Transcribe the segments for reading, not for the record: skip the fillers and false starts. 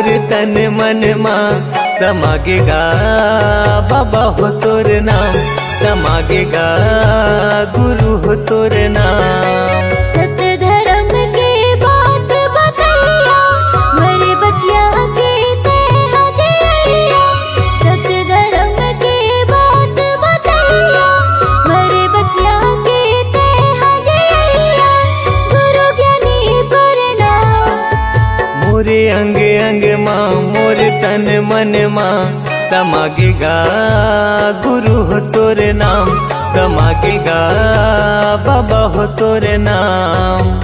मोर तन मन मां समागेगा बाबा हो तोर नाम, समागेगा गुरु हो तोर नाम। सत्य धर्म के बात बतैया, मरे बचिया के ते हदिया। सत्य धर्म के बात बतैया, मरे बचिया के ते हदिया। गुरु ज्ञानी प्रणाम। मोरे अंग अंग मां मोर तन मन मां समागेगा गुरु हो तोर नाम, समागेगा बाबा हो तोर नाम।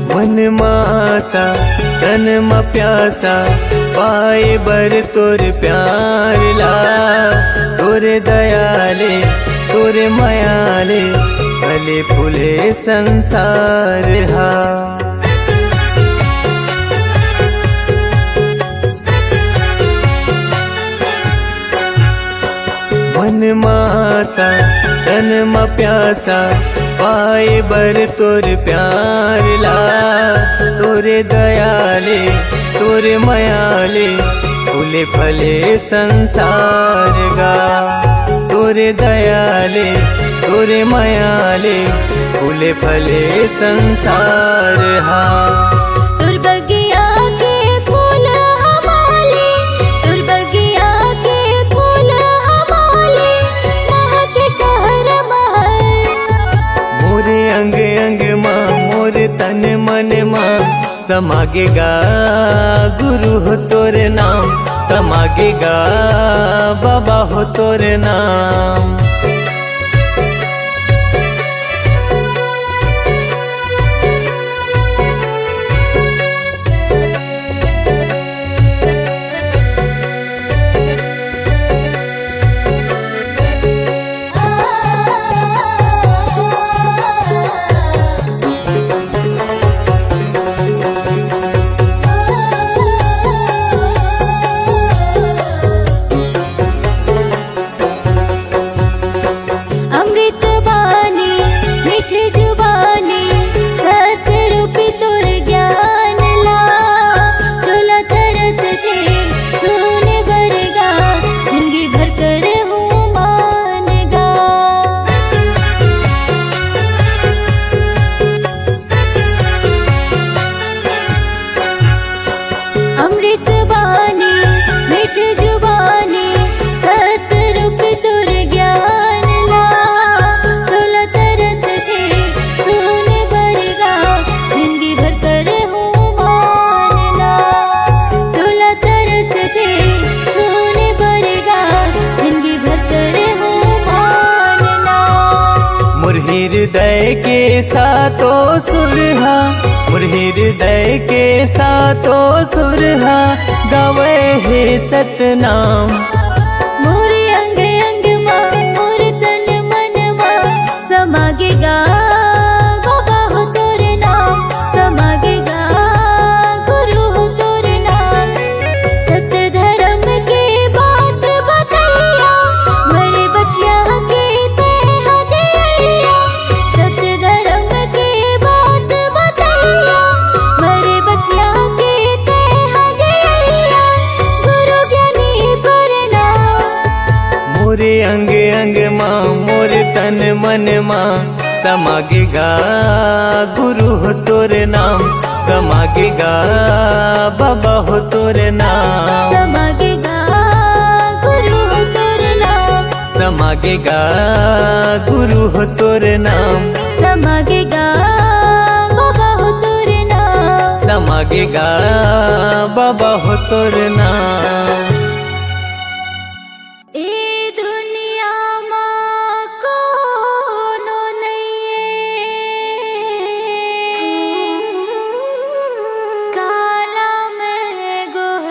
मन मासा तन म प्यासा, पाए बर तोर प्यार ला। तोरे दयाले तोरे मयाले, फले फूले संसार हा। मन मासा तन म प्यासा, पाए बर तोर प्यार ला। तोरे दयाले तोरे मयाले, फूले फले संसार गा। तोरे दयाले तोरे मयाले, फूले फले संसार हा। तुर बगिया के फूल हमारे, तुर बगिया के फूल हमारे, महक कहर महर। मोरे अंग अंग मां मोर तन मन मां समागेगा गुरु हो तोर नाम, समागेगा बाबा हो तोर नाम। अमृत बानी मीठ जुबानी, सत्य रूपी तोर ज्ञान ला। चोला तरस थे सुने बरगा, जिंदगी भर कर हूँ मानगा। अमृत बानी मीठ जुबानी, सत्य रूपी तोर ज्ञान ला। चोला तरस थे सुने बरगा, जिंदगी भर कर हूँ मानना। चोला तरस थे सुने बरगा, जिंदगी भर कर हूँ मानना। मोर हृदय के सातो सुरहा, मोर हृदय के सातो सुरहा, गावे हे सतनाम। मोरे अंग अंग मां मोर तन मन मां समागेगा बाबा हो तोर नाम, समागेगा गुरु हो तोर नाम। सत्य धर्म के बात बतैया, मरे बचिया के ते हदिया। सत्य धर्म के बात बतैया, मरे बचिया के ते हदिया। गुरु ज्ञानी प्रणाम। मोरे अंग अंग मां मोर तन मन मां समागेगा गुरु हो तोर नाम, समागेगा बाबा हो तोर नाम। समागेगा गुरु हो तोर नाम, समागेगा गुरु हो तोर नाम, समागेगा बाबा हो तोर नाम। समागेगा बाबा हो तोर नाम। ए दुनिया मां कोनो नहीं, काला में गोह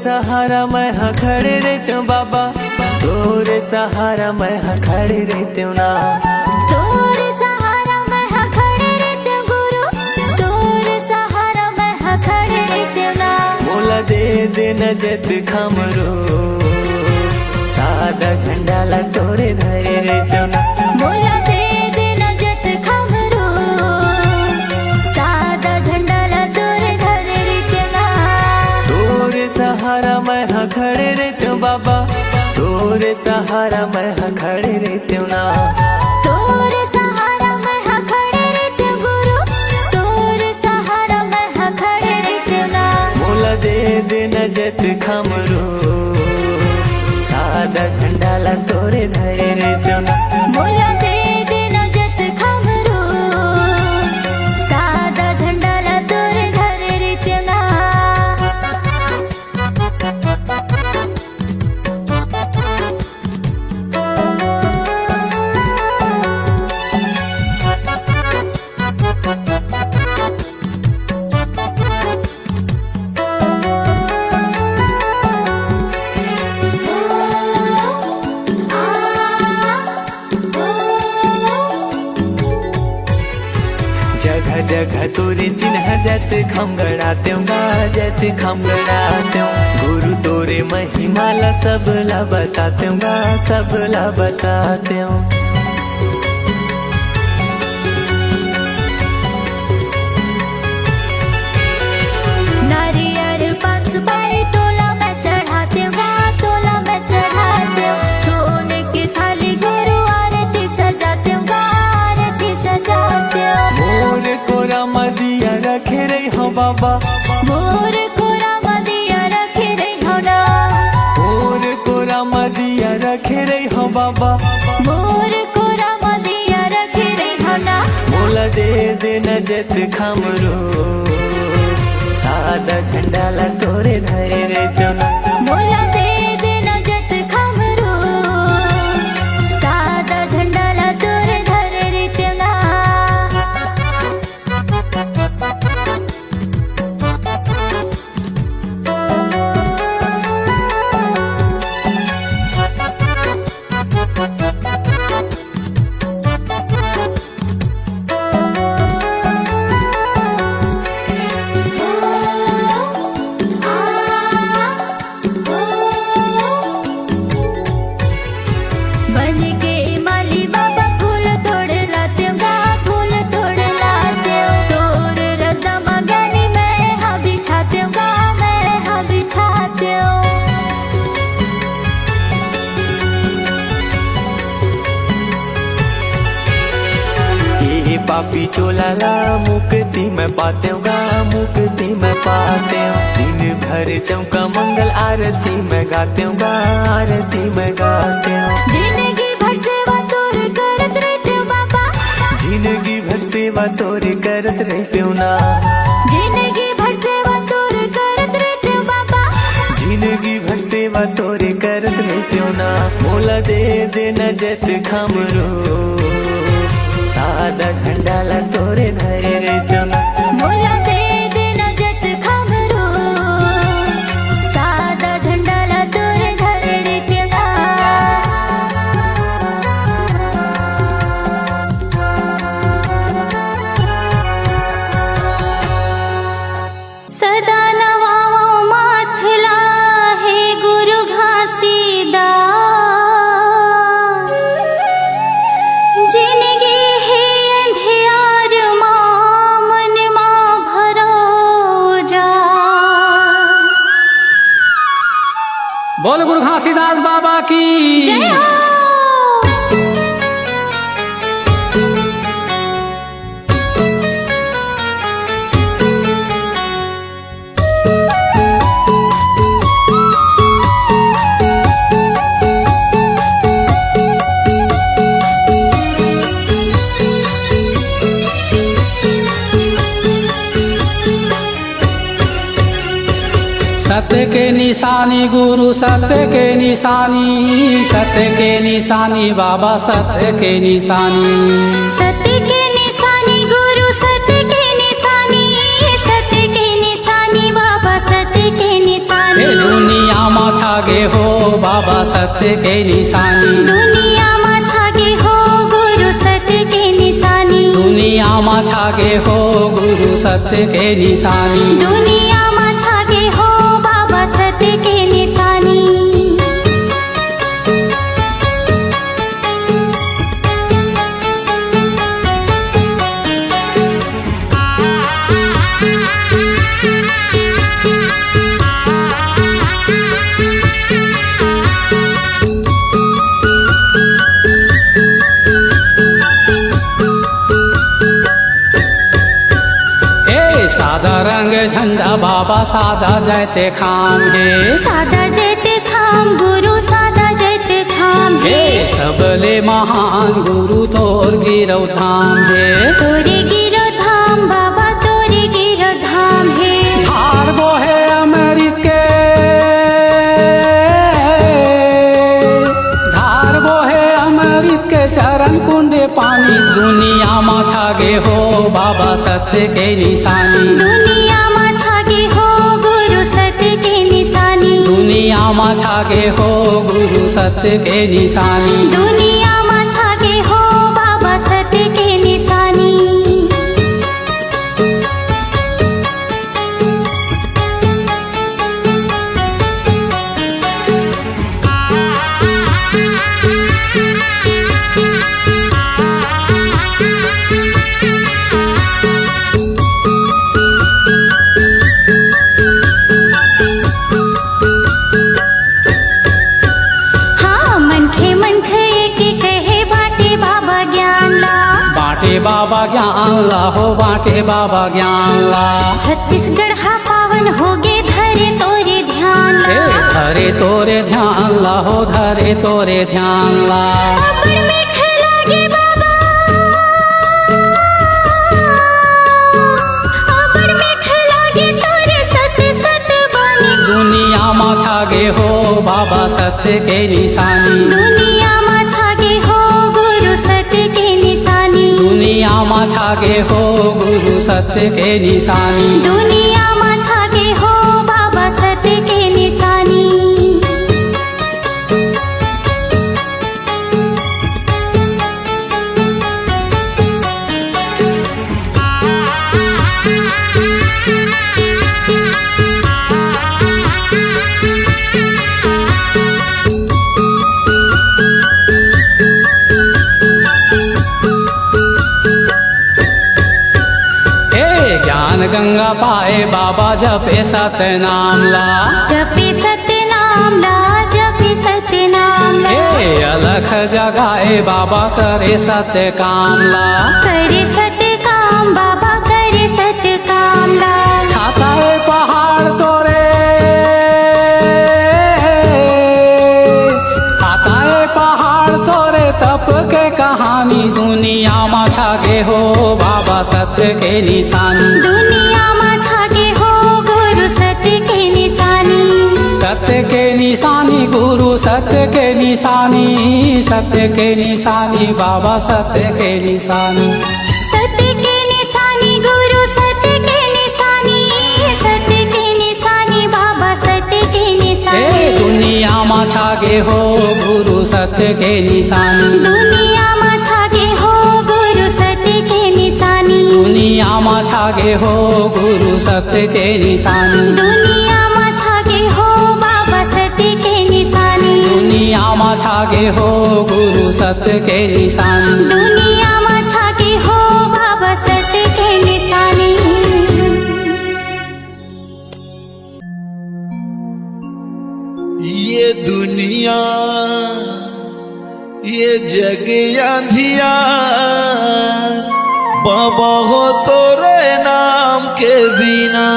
सहारा मैं हाँ खड़े रहते हूँ बाबा, तोरे सहारा मैं हाँ खड़े रहते हूँ ना। तोरे सहारा मैं हाँ खड़े रहते हूँ गुरु, तोरे सहारा मैं हाँ खड़े रहते हूँ ना। मोला दे दे नजत खमरो, सादा झंडा ला तोरे धरे रहते हूँ ना। मोला दे दे नजत खमरो, सादा झंडा ला तोरे धरे रहते ना। तोरे सहारा मैं हाँ खड़े रहते हूँ बाबा, तोरे सहारा मैं हाँ खड़े रहते हूँ ना। तोरे सहारा मैं हाँ खड़े रहते हूँ गुरु, तोरे सहारा मैं हाँ खड़े रहते हूँ ना। मोला दे दे नजत खमरो, सादा झंडा ला तोरे धरे रहते हूँ ना। मोला दे दे नजत खमरो, सादा झंडा ला तोरे धरे रहते ना। जगह जगह तोरे चिन्ह जत खम गड़ाते हूँ, जत खम गड़ाते हूँ। गुरु तोरे महिमा ला सब ला बताते हूँ, सब ला बताते हूँ। नारियल पान सुपारी तोला मैं चढ़ाते हूँ, तोला मैं चढ़ाते हूँ। सोने की थाली गुरु आरती सजाते हूँ, आरती सजाते हूँ। मोर कोरा मदिया रखे रही हो बाबा, मोर कोरा मदिया रखे रही हो ना। मोर कोरा मदिया रखे रही हो बाबा। मोर कोरा मदिया रखे रही हो ना। मोला दे दे नजत खमरो, सादा झंडा ला तोरे धरे रहते हूँ ना। मोला दे दे नजत खमरो, सादा झंडा ला तोरे धरे रहते ना। बन के माली बाबा फूल तोड़ लाते हूँ, फूल तोड़ लाते हूँ। तोर रत्ना मंगानी मैं हाँ बिछाते हूँ, मैं हाँ बिछाते हूँ। ये पापी चोला ला मुक्ति में पाते हूँ, मुक्ति में पाते हूँ। दिन भर चौका मंगल आरती में गाते हूँ, आरती में गाते हूँ। जिंदगी भर सेवा तोर करत रहते हूँ बाबा, जिंदगी भर सेवा तोरे करत रहते हूँ ना। जिंदगी भर सेवा तोर करत रहते हूँ बाबा। जिंदगी भर सेवा तोरे करत रहते हूँ ना। मोला दे दे नजत खमरो, सादा झंडा ला तोरे धरे रहते हूँ ना। मोला दे दे नजत खमरो, सादा झंडा ला तोरे धरे रहते ना। सदा नवावा माथला है गुरु घासीदास। जिनगी है अंधियार माँ मन माँ भरो जा। बोल गुरु घासीदास बाबा की जय हो। सत्य के निशानी गुरु सत्य के निशानी, सत्य के निशानी बाबा सत्य के निशानी। सत्य के निशानी गुरु सत्य के निशानी, सत्य के निशानी बाबा सत्य के निशानी। दुनिया सत्य के निशानी। दुनिया मा छागे हो गुरु सत्य के निशानी। दुनिया मा छागे हो गुरु सत्य के निशानी। दुनिया मा छागे हो बाबा सत्य के निशानी। सादा रंग झंडा बाबा सादा जैते खाम है। सादा जैते खाम गुरु सादा जैते खाम है। सबले महान गुरु तोर गिरव धाम है। तोरे गिरो धाम बाबा तोरे गिरो धाम है। धार बोहे अमृत के, धार बोहे अमृत के चरण कुंडे पानी। दुनिया मा छागे हो बाबा सत्य के निशानी। दुनिया मा छागे हो गुरु सत्य के निशानी। दुनिया मा छागे हो गुरु सत्य के निशानी। दुनिया मा छागे हो बाबा सत्य के निशानी। बाबा ज्ञान ला हो बाटे बाबा ज्ञान ला। छत्तीसगढ़ हा पावन होगे धरे तोरे ध्यान ला। धरे तोरे ध्यान ला हो धरे तोरे ध्यान ला। अबड़ मीठ लागे बाबा, अबड़ मीठ लागे तोरे सत्य सत्य बानी। दुनिया मा छागे हो बाबा सत्य के निशानी। दुनिया मा छागे हो गुरु सत्य के निशानी। दुनिया मा छागे हो गुरु सत्य के निशानी। दुनिया मा छागे हो बाबा सत्य के निशानी। गंगा पाए बाबा जपे सत्य नाम ला। जपे सत्य नाम ला, जपे सत्य नाम ला। अलख जगाए बाबा करे सत्य काम ला। करे सत्य काम बाबा करे सत्य काम ला। छाता है पहाड़ तोरे, छाता है पहाड़ तोरे तप के कहानी। दुनिया मा छागे हो बाबा सत्य के निशानी। दुनिया मा छागे हो गुरु सत्य के निशानी। सत्य के निशानी गुरु सत्य के निशानी। सत्य के निशानी बाबा सत्य के निशानी। सत्य के निशानी गुरु सत्य के निशानी। सत्य के निशानी बाबा सत्य के निशानी। दुनिया मा छागे हो गुरु सत्य के निशानी। दुनिया मा छागे हो गुरु सत्य के निशानी। दुनिया मा छागे हो गुरु सत्य के निशानी। दुनिया मा छागे हो बाबा सत्य के निशानी। दुनिया मा छागे हो गुरु सत्य के निशानी। दुनिया मा छागे हो बाबा सत्य के निशानी। ये दुनिया ये जग अंधियार बाबा हो तोरे नाम के बिना।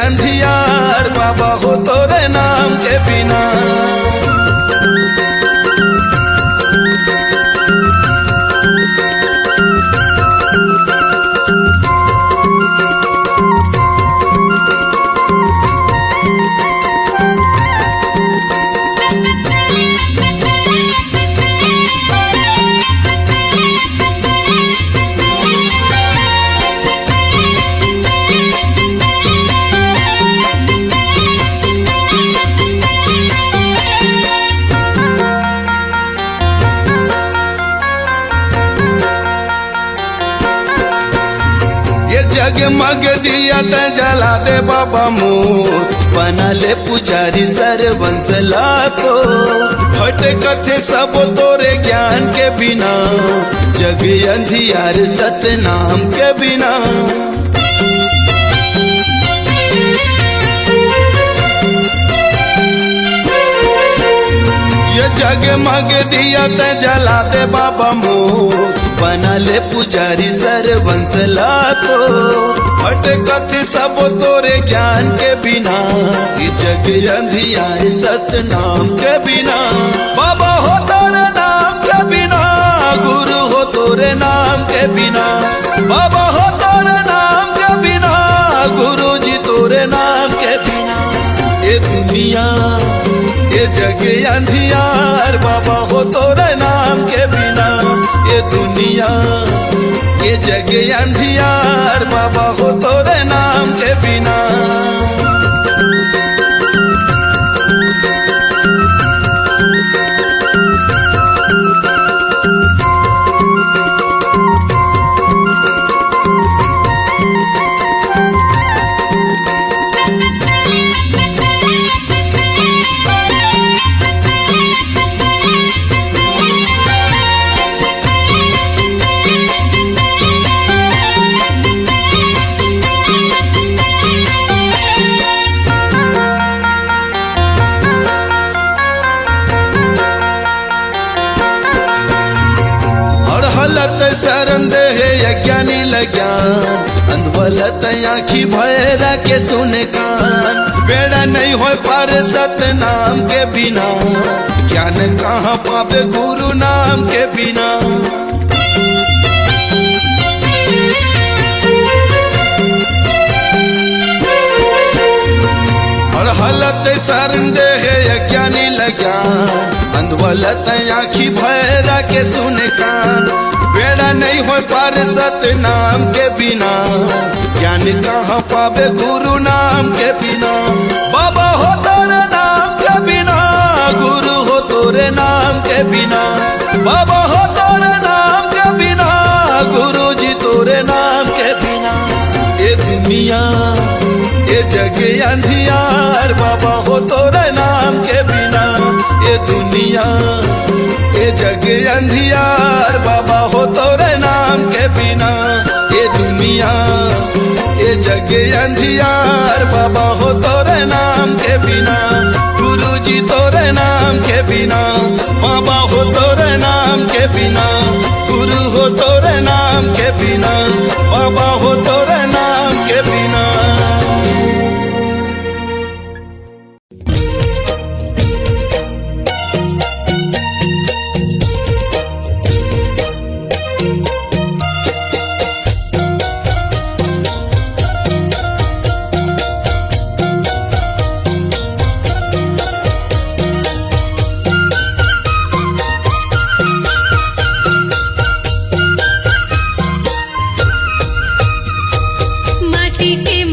अंधियार बाबा हो तोरे नाम के बिना। जगमग दिया त जला दे बाबा मोर, बना ले पुजारी सरवंशला को। भटकथे सब तोरे ज्ञान के बिना, जग अंधियार सतनाम के बिना। ये जगमग दिया त जला दे बाबा मोर, बना ले पुजारी सरवंशला को। भटकत सब तोरे ज्ञान के बिना, ये जग अंधियार सतनाम के बिना। बाबा हो तोरे नाम के बिना, गुरु हो तोरे नाम के बिना। बाबा हो तोरे नाम के बिना, गुरु जी तोरे नाम के बिना। ये दुनिया ये जग अंधियार बाबा हो तोरे नाम के बिना। ये दुनिया ये जग अंधियार बाबा हो तोरे नाम के बिना। शरण दे है यज्ञानी लज्ञान, अंधवलत आँखी भैरा के सुने कान। बेड़ा नहीं हो पार सतनाम के बिना, ज्ञान कहाँ पावे गुरु नाम के बिना। और हलत शरण दे है यज्ञानी लज्ञान, अंधवलत आँखी भैरा के सुने कान। बेड़ा नहीं हो पार सतनाम के बिना, ज्ञान कहाँ पावे गुरु नाम के बिना। बाबा हो तोरे नाम के बिना, गुरु हो तोरे नाम के बिना। बाबा हो तोरे नाम के बिना, गुरु जी तोरे नाम के बिना। ये दुनिया ये जग अंधियार बाबा हो तोरे नाम के बिना। ये दुनिया ये जग अंधियार बाबा हो तोरे नाम के बिना। ये दुनिया ये जग अंधियार बाबा हो तोरे नाम के बिना। गुरु जी तोरे नाम के बिना, बाबा हो तोरे नाम के बिना। गुरु हो तोरे नाम के बिना, बाबा हो तोरे नाम के बिना। माटी के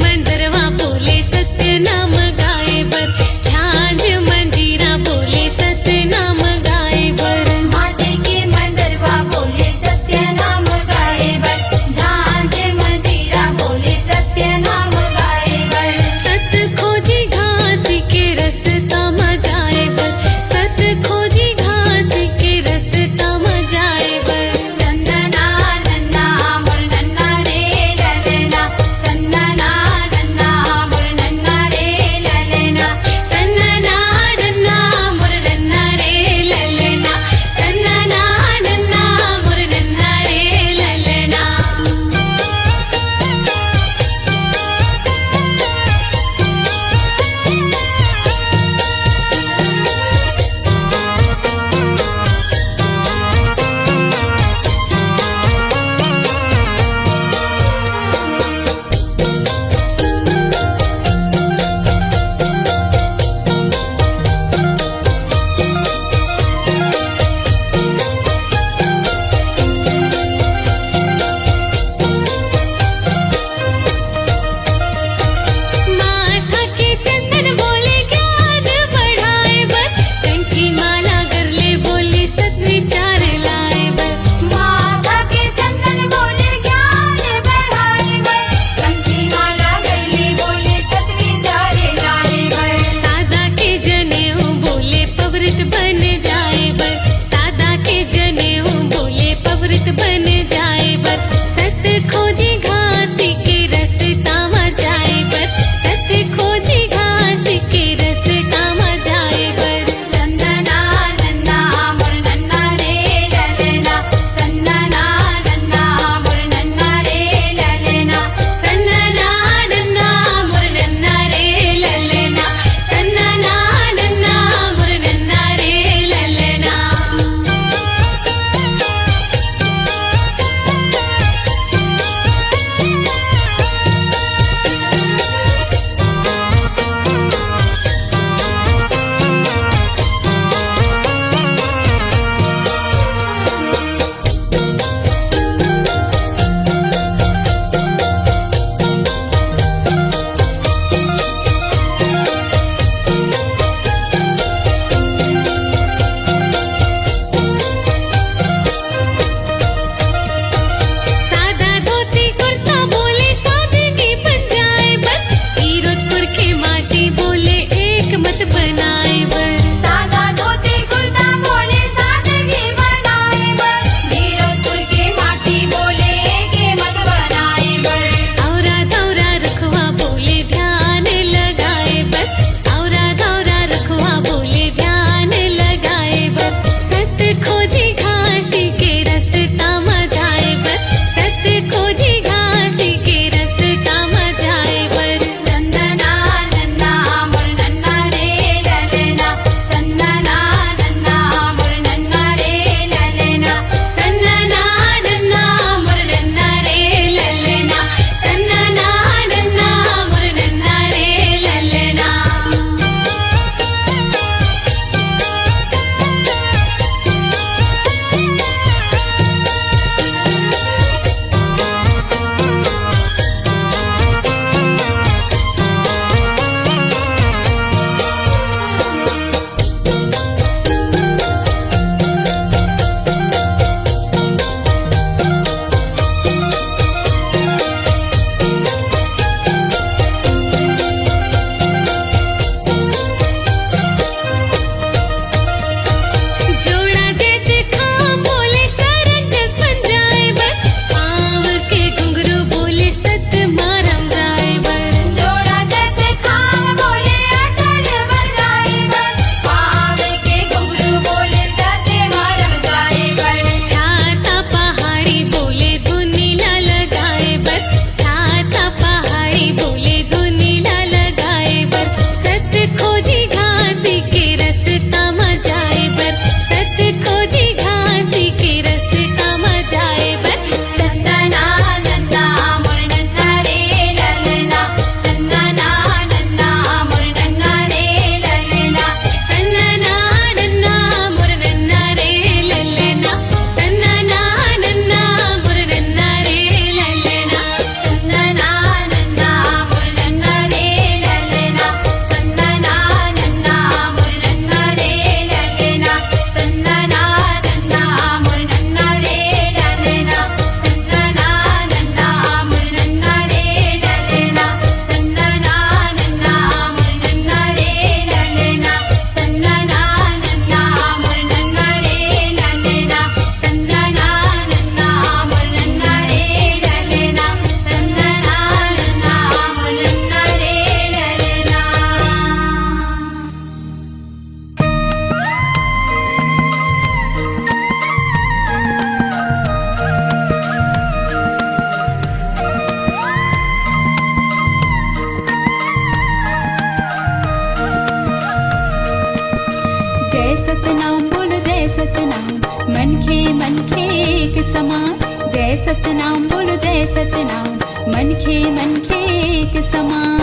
सतनाम मनखे मनखे एक समान।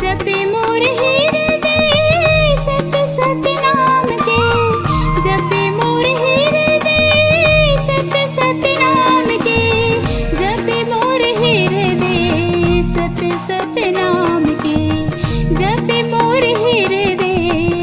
जपे मोर हृदय सत सतनाम के, जपे मोर हृदय सत सतनाम के, जपे मोर हृदय सत सतनाम के, जपे मोर हृदय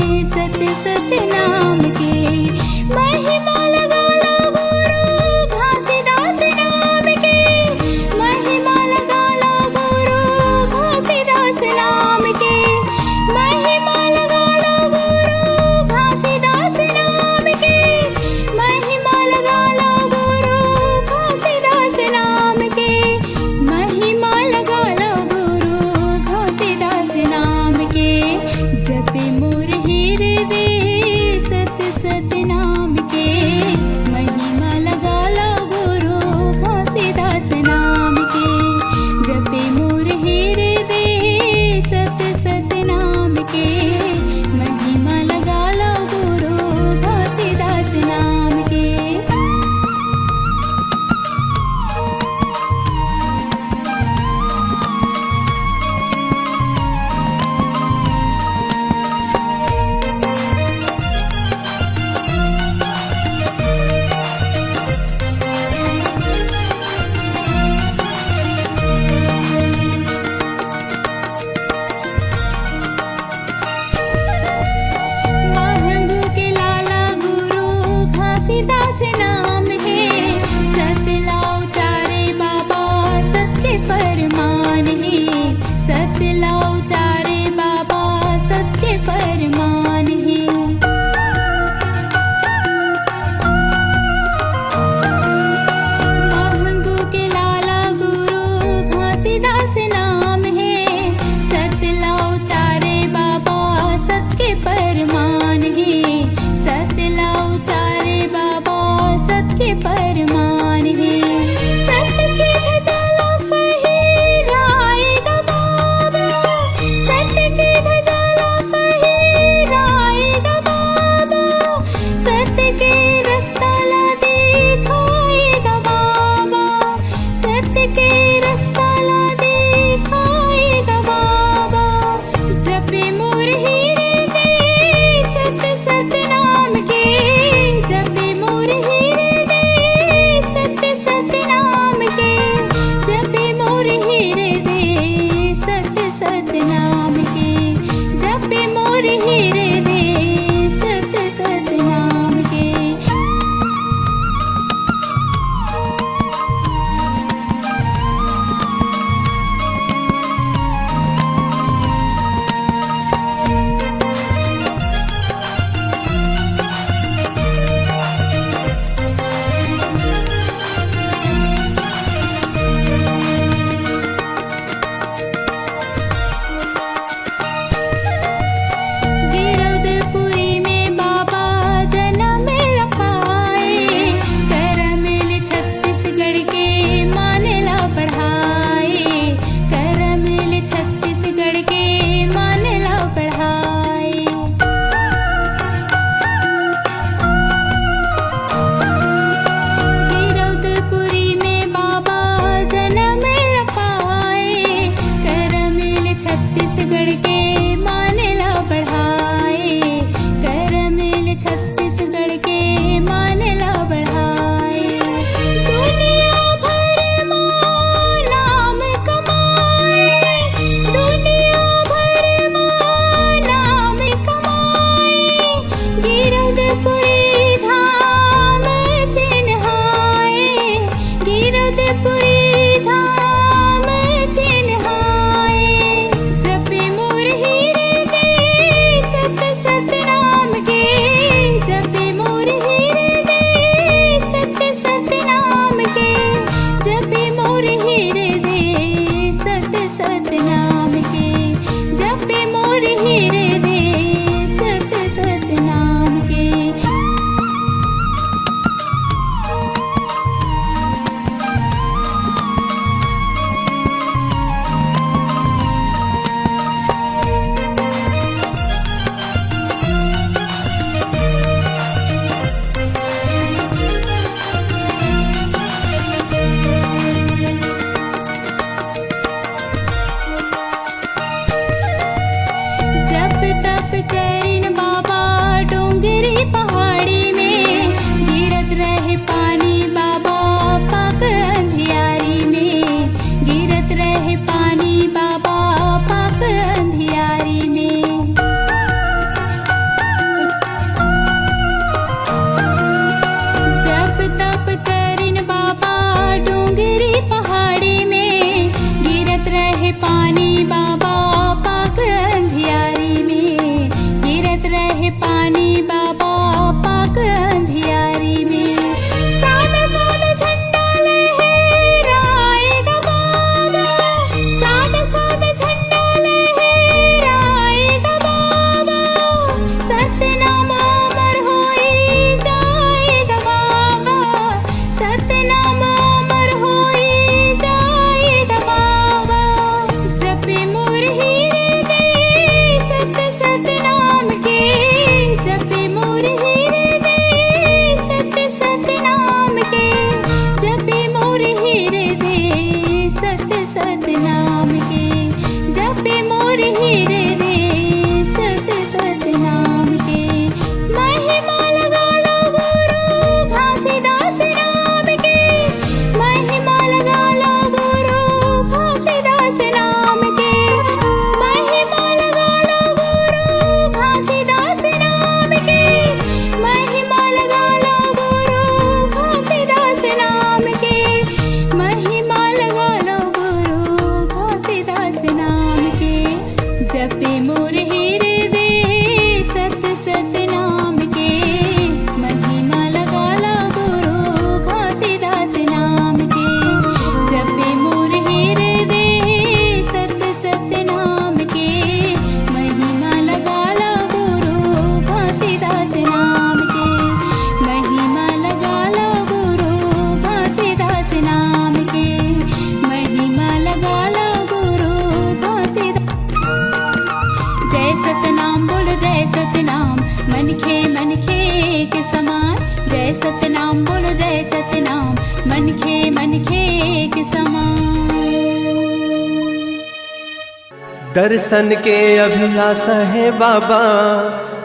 दर्शन के अभिलाषा है बाबा,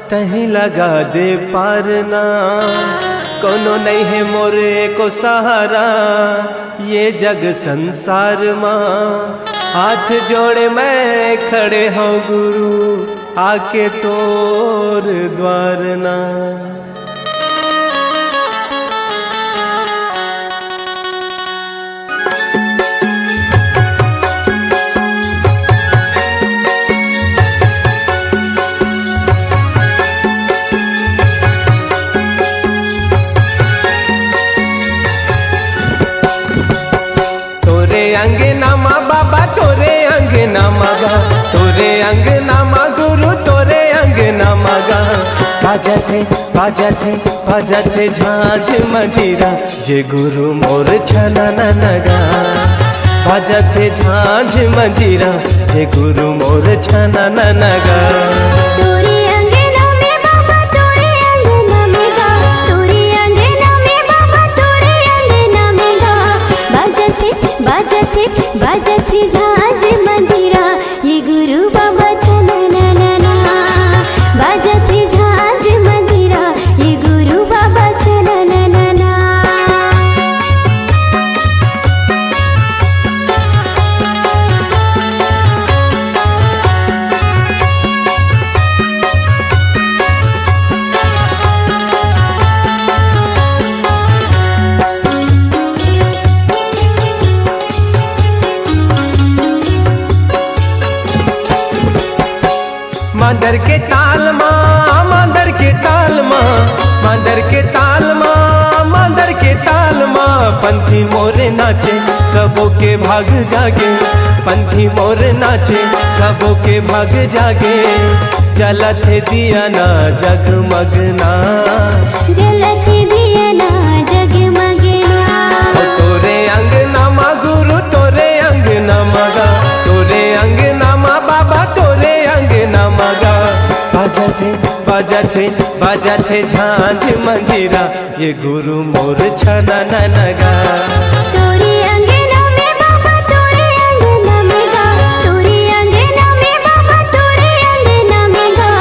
तहीं लगा दे पारना। कोनो नहीं है मोरे को सहारा, ये जग संसार माँ। हाथ जोड़े मैं खड़े हूँ गुरु, आके तोर द्वार ना। अंगना माँ बाबा तोरे अंगना मगा, तोरे अंगना माँ गुरु तोरे अंगना मगा। बाजते बाजते बाजते झांझ मंजीरा, ये गुरु मोर छना नगा। बाजते झांझ मंजीरा, ये गुरु मोर छना नगा। बाजती झांझ मंजीरा, ये गुरु बाबा छना ना। बाजती झांझ मंजीरा, ये गुरु बाबा छना ना। मांदर के ताल माँ, मांदर के ताल माँ, मांदर के ताल माँ, मांदर के ताल माँ। पंथी मोरे नाचे सबों के भाग जागे, पंथी मोरे नाचे सबों के भाग जागे। जलत दिया ना जगमगना, जलत दिया ना जगमगना। तोरे अंगना माँ गुरु तोरे अंगना मगा, तोरे अंगना माँ बाबा तोरे अंगना मगा। बाजते बाजते बाजते झांझ मंजीरा, ये गुरु मोर छना नगा। तोरे अंगना में बाबा तोरे अंगना में गा, तोरे अंगना में बाबा तोरे अंगना में गा।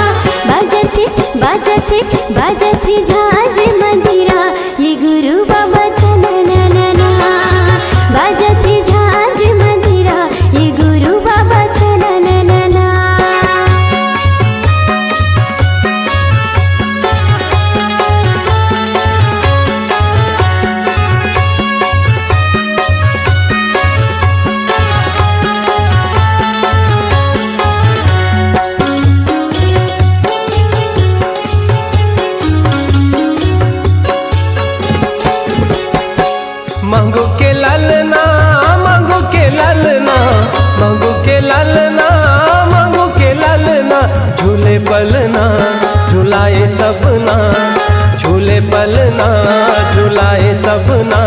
बाजते बाजते बाजते झांझ मंजीरा, ये गुरु बाबा छना ना। बाजते झांझ मंजीरा, ये गुरु बाबा छना ना। मांगो के लालना, मांगो के लालना, मांगो के लालना, मांगो के लालना। झूले पलना झुलाए सबना, झूले पलना झुलाए सबना।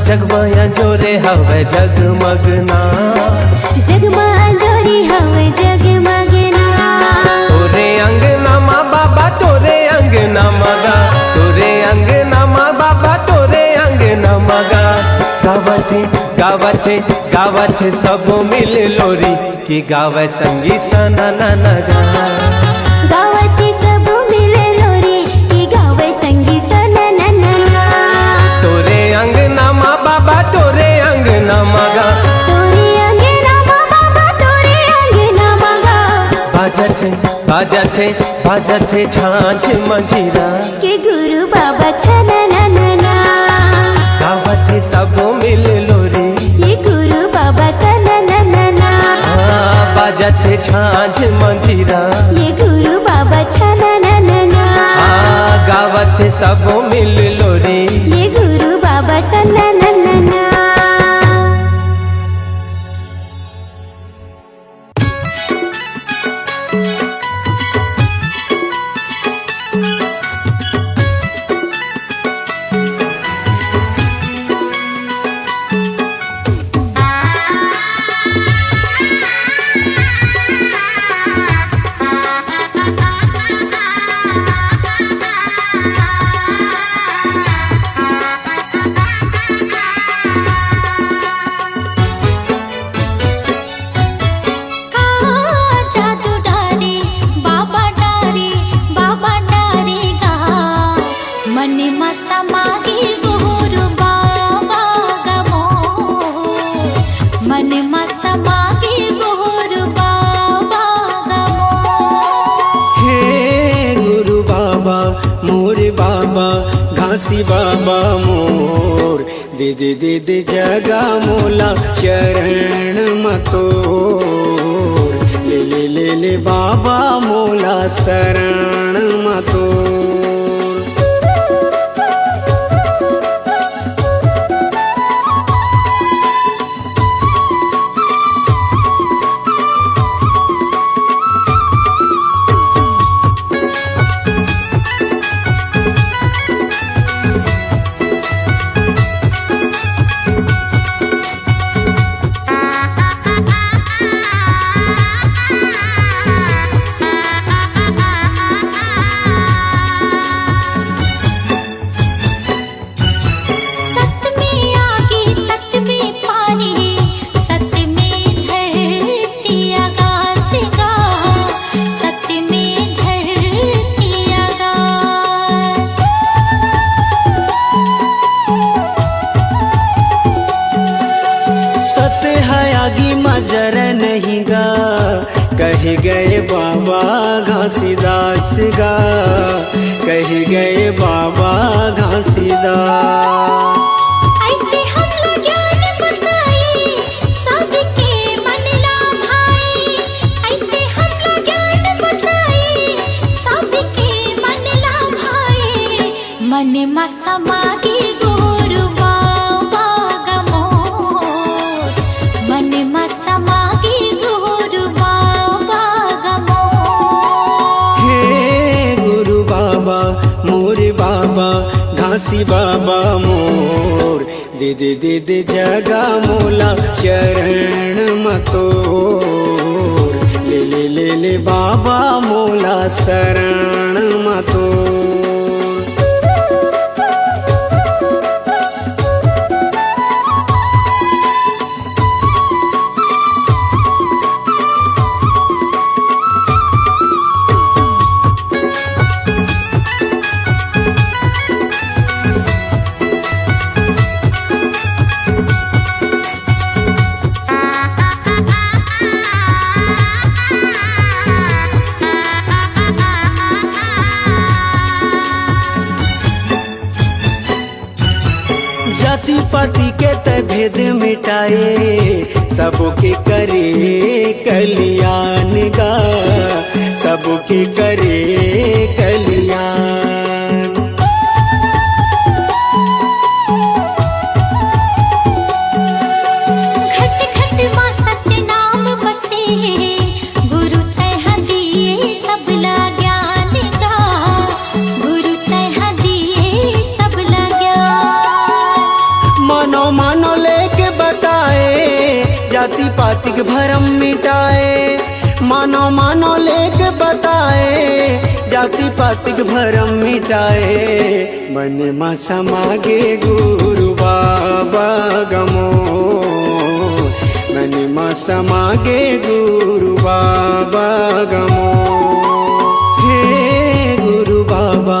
जगमाया जोरे हवे जगमगना, जगमाया जोरे हवे जगमगना। तोरे अंगना माँ बाबा तोरे अंगना मगा, तोरे अंगना माँ बाबा तोरे अंगना मगा। गावते गावते गावते सबो मिल लोरी, की गावे संगी सना नगा। गावते सबो मिल लोरी, की गावे संगी सना ना। तोरे अंगना माँ बाबा तोरे अंगना मगा, तोरे अंगना माँ बाबा तोरे अंगना मगा। बाजते बाजते बाजते झांझ मंजीरा, के गुरु बाबा छना ना। गावते सबो मिल लोरी, ये गुरु बाबा सना ना। बाजते झांझ मंजीरा, ये गुरु बाबा छना ना। गावते सबो मिल लोरी, ये गुरु बाबा सना ना। मन समागे गुरु बाबा गमो मन समागे गुरु बाबा गमो हे गुरु बाबा मोर बाबा घासी बाबा मोर दे दे दे दे जगा मोला चरण मतोर ले ले ले ले बाबा मोला शरण मतोर मजर नहीं गा कह गए बाबा घासीदास गा कह गए बाबा घासीदास ऐसे हम लोग ज्ञान बताए सबके मन ला भाई ऐसे हम लोग ज्ञान बताए सबके मन ला भाई मन समागे गुरु बाबा गमो मन समागे गुरु बाबा गमो हे गुरु बाबा मोर बाबा घासी बाबा मोर दे दे दे दे जगा मोला चरण मतोर ले ले ले ले बाबा मोला शरण मतोर जाति पाति के त भेद मिटाए सबके करे कल्याण गा सबके करे कल्याण घट घट मां सत्य नाम बसे गुरु तह दिए सबला ज्ञान का गुरु तह दिए सबला ज्ञान मानो मानो लेके बताए जाति पाति के भरम मिटाए मानो मानो लेके बताए जाति पाति के भरम मिटाए मन मा समागे गुरु बाबा गमो मन मा समागे गुरु बाबा गमो हे गुरु बाबा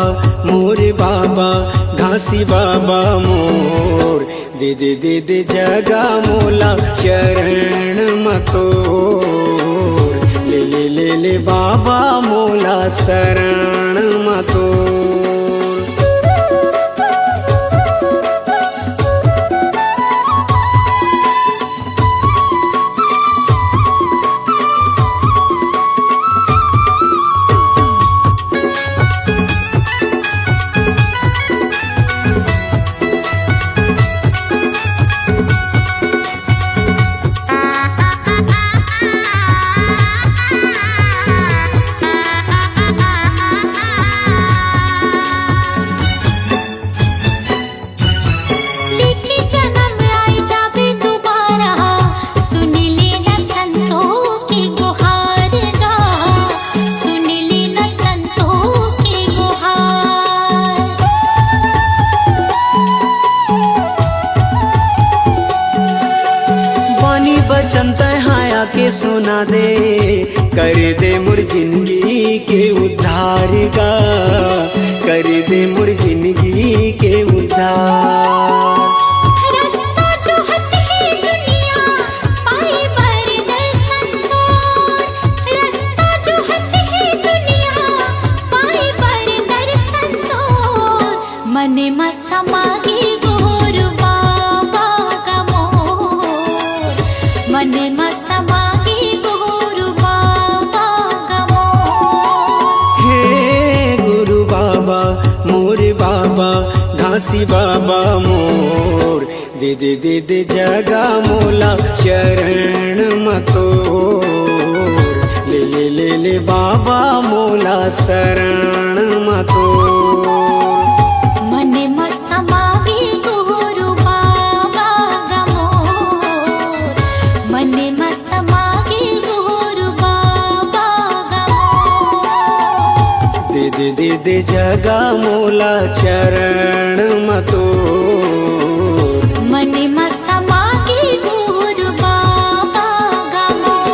मोर बाबा घासी बाबा मोर दे दे दे दे जगा मोला चरण मतोर ले ले ले ले बाबा मोला शरण मतोर सुना दे कर दे मोर जिंदगी के उद्धार का कर दे मोर जिंदगी के उद्धार। रास्ता जो है दुनिया पाई पर दर्शन तोर, रास्ता जो है दुनिया पाई पर दर्शन तोर। मने में समागी गुरु बाबा का मोर, मने में समागी गुरु बाबा का मोर। हे गुरु बाबा मोर बाबा घासी बाबा मोर, दे दे दे दे जगा मोला चरण मतोर। ले ले ले ले बाबा मोला शरण मतोर। मने में समागी गुरु बाबा का मोर, मने में समागी गुरु बाबा का मोर। दे दे दे दे जगा मोला चरण मतोर। मने में समागी गुरु बाबा का मोर।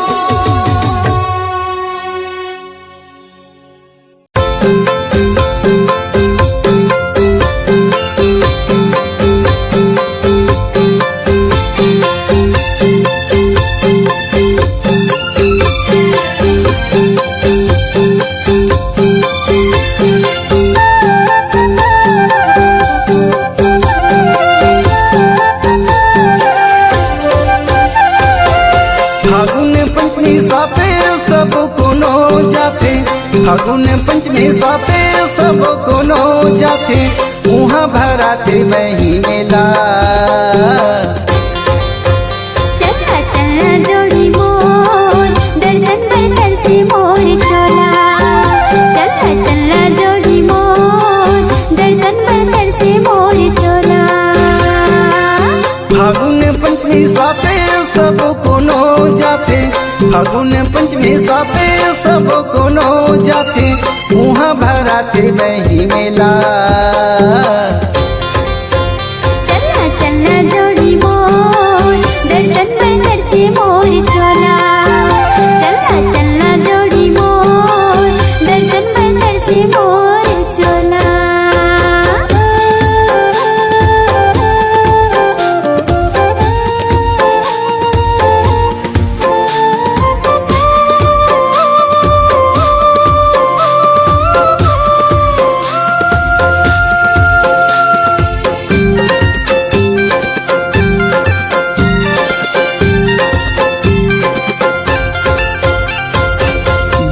फागुन पंचमी साथे सब कोनो जाथे, फागुन पंचमी साथे सब कोनो जाथे, उहाँ भराते मही मेला। चला चला जोड़ी मोर, दर्शन बदल से मोर चोला। चला चला जोड़ी मोर, दर्शन बदल से मोर चोला। फागुन पंचमी साथे सब कोनो जाथे, फागुन पंचमी साथे सब कोनो जाथे, उहाँ भराते मही मेला। चला चला जोड़ी मोर, दर्शन बदल से मोर चोला। चला चला जोड़ी मोर, दर्शन बदल से मोर चोला।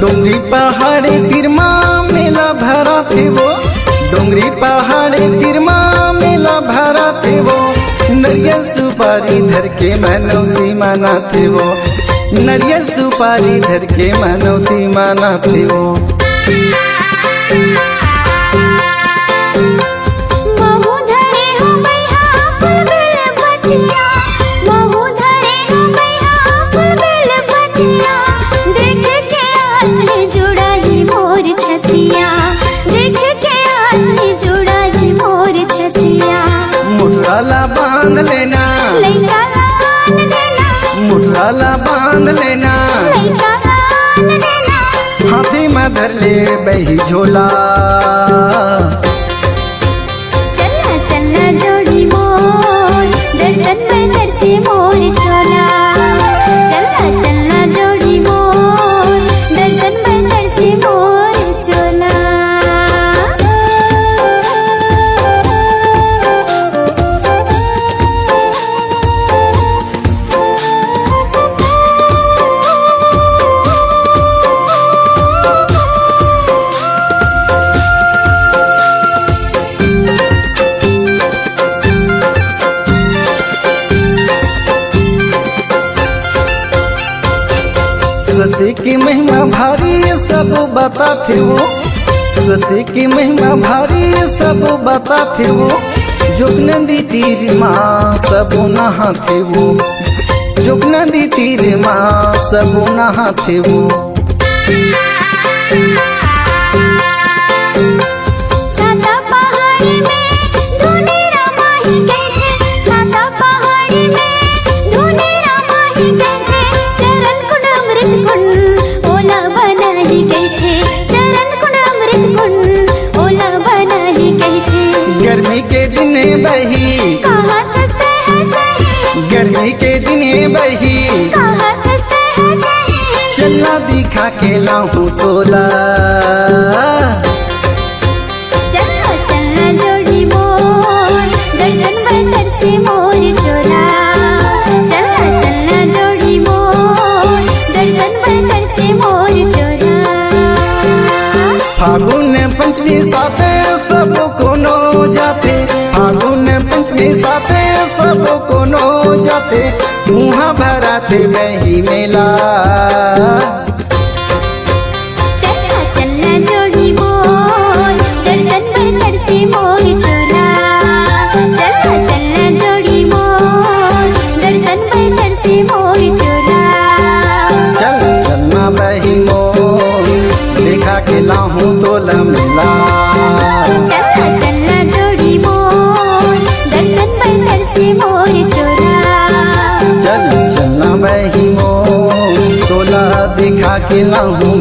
डोंगरी पहाड़े तिरमा मेला भरा थे वो, डोंगरी पहाड़े तिरमा मेला भरा थे वो, नरियल सुपारी धर के मनौती मनाते वो, नरियल सुपारी धर के मनौती मनाते वो। महू धरे हो मैया फूल बेल बतिया, महू धरे हो मैया फूल बेल बतिया। देख के आस में जुड़ाई मोर छतिया, देख के आस में जुड़ाई मोर छतिया। मुठराला बांध लेना, लइका लान देना, मुठराला बांध लेना, लइका लान देना। हाथी में धर ले बही झोला। चला चला जोड़ी मोर, दर्शन बदल से मोर चोला। चला चला जोड़ी मोर, दर्शन बदल से मोर चोला। सती की महिमा भारी सब बताते वो, सती की महिमा भारी सब बताते वो, जोग नदी तीर माँ सब नहाते वो, जोग नदी तीर माँ सब नहाते वो। छाता पहाड़ी में धुनी रमाही गए थे, छाता पहाड़ी में धुनी रमाही गए थे। चरण कुंड अमृत कुंड ओला बनाही गए थे, चरण कुंड अमृत कुंड ओला बनाही गए गर्मी के दिन बही कहाँ खस्ते है सही, गर्मी के दिन बही कहाँ खस्ते है सही। चलना दिखा के लाऊं तोला चलना चलना जोड़ी मोर दर्शन बतर से मोर चोला। चलना चलना जोड़ी मोर दर्शन बतर से मोर चोला। फागुन पंचमी साथे सब कोनो जाते, फागुन पंचमी साथे सब कोनो जाते, मुहा भराते बही मेला। चलना चलना जोड़ी मोर दर्शन बतर से मोर चोला। चलना चलना जोड़ी मोर दर्शन बतर से मोर चोला। चल चलना बही मोर देखा के लाहूं तोला मेला। चलना चलना जोड़ी मोर दर्शन बतर से मोर चोला। चल चलना बही मोर तोला दिखा के लाहूं